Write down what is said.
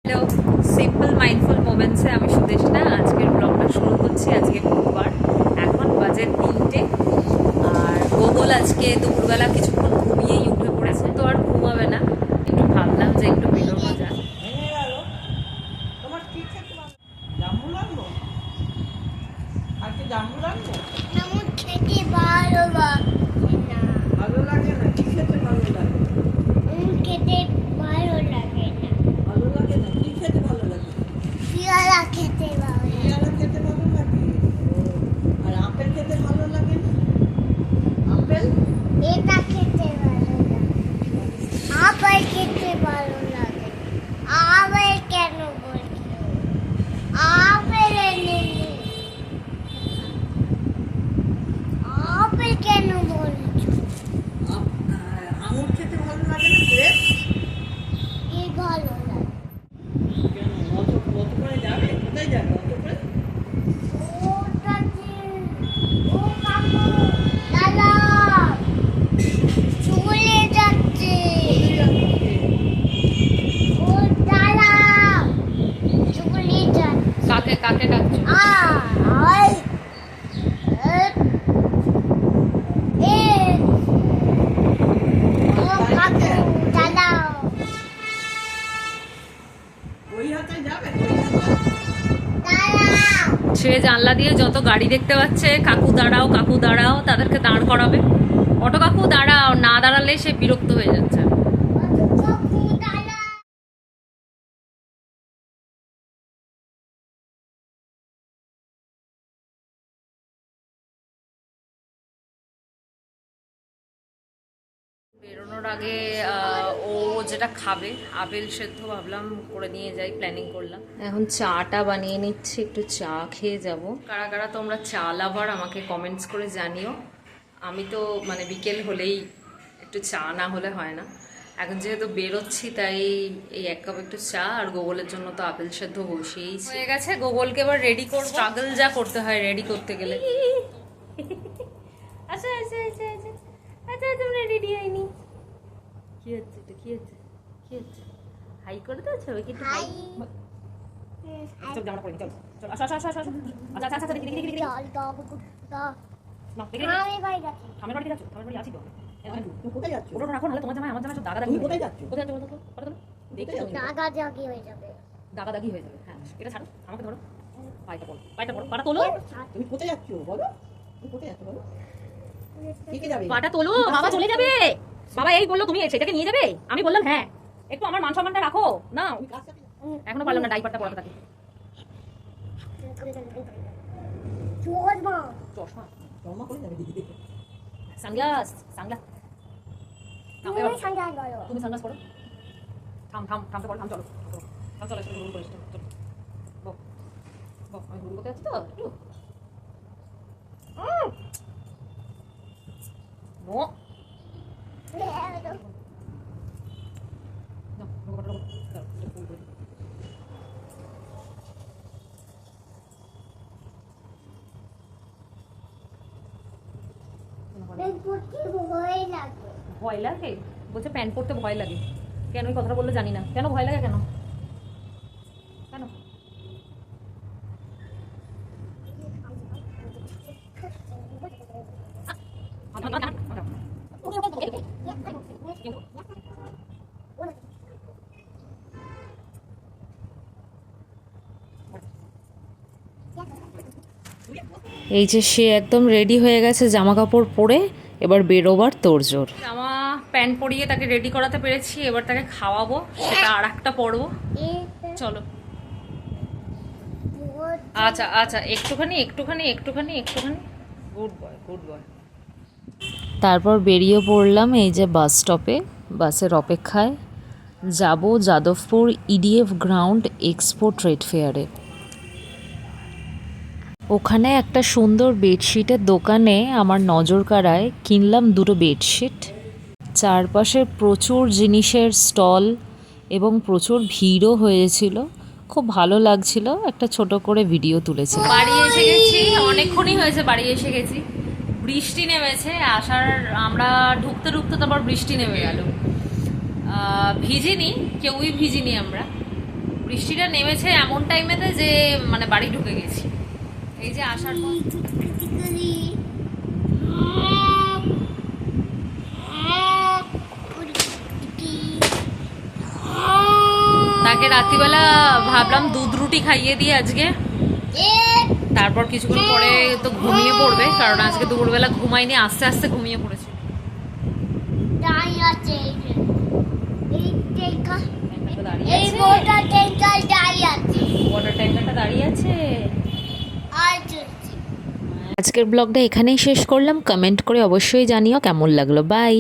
Hello, simple mindful মোমেন্টসে আমি সুদেশনা আজকের ব্লগটা শুরু করছি। আজকে বুধবার, এখন বাজে 3টে। আর গোগল আজকে দুপুরবেলা কিছুক্ষণ ঘুমিয়েই উঠে পড়েছে, তো আর ঘুমাবে না। একটু ভাবলাম যে একটু বেরোনো যাক। ভালো লাগে না, কি খেতে ভালো লাগে? খেতে ভালো লাগে না। ভালো লাগে না, কি খেতে ভালো লাগে? পেয়ারা খেতে ভালো লাগে। পেয়ারা খেতে ভালো লাগে। আর আপেল খেতে ভালো লাগে না? আপেল এটা খেতে ভালো লাগে। আপেল খেতে ভালো লাগে। আপেল কেন বলছো? আপেল এনে নে। আপেল কেন বলছো? আঙুর খেতে ভালো লাগে না? গ্রেপস কি ভালো লাগে? কেন? অত করে যাবে? কোথায় যাবে অত করে? ওটা যে ও কাকু দাদা চলে যাচ্ছে। ও দাদা চলে যাচ্ছে। কাকে কাকে ডাকছো? আয় এ ও কাকু দাদা ওই হাতে যাবে? ওই হাতে? দাদা সে জানলা দিয়ে যত গাড়ি দেখতে পাচ্ছে, কাকু দাঁড়াও কাকু দাঁড়াও, তাদেরকে দাঁড় করাবে। অটো কাকু দাঁড়াও, না দাঁড়ালে সে বিরক্ত হয়ে যাচ্ছে। কাকু দাদা বেরোনোর আগে ও যেটা খাবে আপেল সেদ্ধ ভাবলাম করে নিয়ে যাই, প্ল্যানিং করলাম। এখন চাটা বানিয়ে নিচ্ছি, একটু চা খেয়ে যাব। কারা কারা তোমরা চা লাভার আমাকে কমেন্টস করে জানিও। আমি তো মানে বিকেল হলেই একটু চা না হলে হয় না। এখন যেহেতু বেরোচ্ছি তাই এই 1 কাপ একটু চা, আর গোগলের জন্য তো আপেল সেদ্ধ বসিয়েইছি। হয়ে গেছে, গোগলকে এবার রেডি করব। স্ট্রাগল যা করতে হয় রেডি করতে গেলে। আচ্ছা আচ্ছা আচ্ছা আচ্ছা আচ্ছা, তোমরা রেডি হয়নি? কি হচ্ছে এটা? কি হচ্ছে? কি হচ্ছে? হাই করে দাও ছবি কি একটু হাই। চল জামাটা পরে চল চল আসো আসো আসো আসো। আচ্ছা আচ্ছা আচ্ছা, দেখি দেখি দেখি চল তো না দেখি আমি বাড়ি যাচ্ছি। আমার বাড়ি যাচ্ছ? আমার বাড়ি আছি তো। তুমি কোথায় যাচ্ছ? ওটা রাখো, নাহলে তোমার জামাই আমার জামাই সব দাগা দাগি। তুমি কোথায় যাচ্ছ? কোথায় যাচ্ছ বলো তো? বলো তো। দেখি তো। দাগা জাগি হয়ে যাবে। দাগা দাগি হয়ে যাবে। হ্যাঁ, এটা ছাড়ো, আমাকে ধরো। পায়টা পড়ো, পায়টা পড়ো, পাটা তোলো। তুমি কোথায় যাচ্ছ বলো? তুমি কোথায় যাচ্ছ বলো? কে কে যাবে? পাটা তোলো, বাবা চলে যাবে। বাবা এই বললো তুমি সেটাকে নিয়ে যাবে, আমি বললাম হ্যাঁ। একটু আমার মান সম্মানটা রাখো না। তুমি কার সাথে যাচ্ছ? এখনো পারলাম না ডাইপারটা পড়াতে থাকি। চশমা চশমা, জমা করে যাবে দিদি। Sunglass, sunglass. তুমি সঙ্গে বলো। তুমি সানগ্লাস পড়ো। থাম থাম থামতে পড়ো, থাম চলো থাম চলো, একটু ঘুরঘুর করিস চলো চলো। বক বক, আমি ঘুরঘুর করতে আছি তো একটু। নো না, ঘুরঘুর করো, দাও, একটু ঘুরঘুর করি। ভয় লাগে। ভয় লাগে? বলছে প্যান্ট পরতে ভয় লাগে। কেন এই কথাটা বললে জানি না। কেন ভয় লাগে? কেন কেন? এই যে সে একদম রেডি হয়ে গেছে, জামা কাপড় পরে এবার বেরোবার তোড়জোড়। জামা প্যান্ট পরিয়ে তাকে রেডি করাতে পেরেছি, এবার তাকে খাওয়াবো, সেটা আর একটা পরবো। চলো। আচ্ছা আচ্ছা, একটুখানি একটুখানি একটুখানি একটুখানি। Good boy good boy. তারপর বেরিয়ে পড়লাম এই যে বাস স্টপে, বাসের অপেক্ষায়। যাব Jadavpur EDF ground expo trade ফেয়ারে। ওখানে একটা সুন্দর বেডশিটের দোকানে আমার নজর কাড়ায়, কিনলাম 2টো বেডশিট। চারপাশে প্রচুর জিনিসের স্টল এবং প্রচুর ভিড়ও হয়েছিল, খুব ভালো লাগছিল। একটা ছোট করে ভিডিও তুলেছিলাম। বাড়ি এসে গেছি, অনেকক্ষণই হয়েছে বাড়ি এসে গেছি। বৃষ্টি নেমেছে, আসার আমরা ঢুকতে ঢুকতে তারপর বৃষ্টি নেমে গেল। ভিজিনি, কেউই ভিজিনি আমরা। বৃষ্টিটা নেমেছে এমন টাইমেতে যে মানে বাড়ি ঢুকে গেছি। এই যে আসার পর তাকে রাত্রিবেলা ভাবলাম দুধ রুটি খাইয়ে দিই আজকে, তারপর কিছুক্ষণ পরে তো ঘুমিয়ে পড়বে, কারণ আজকে দুপুরবেলা ঘুমাইনি, আস্তে আস্তে ঘুমিয়ে পড়েছে। ওয়াটার ট্যাঙ্কারটা দাঁড়িয়ে আছে। আজকের ব্লগটা এখানেই শেষ করলাম। কমেন্ট করে অবশ্যই জানিও কেমন লাগলো। বাই।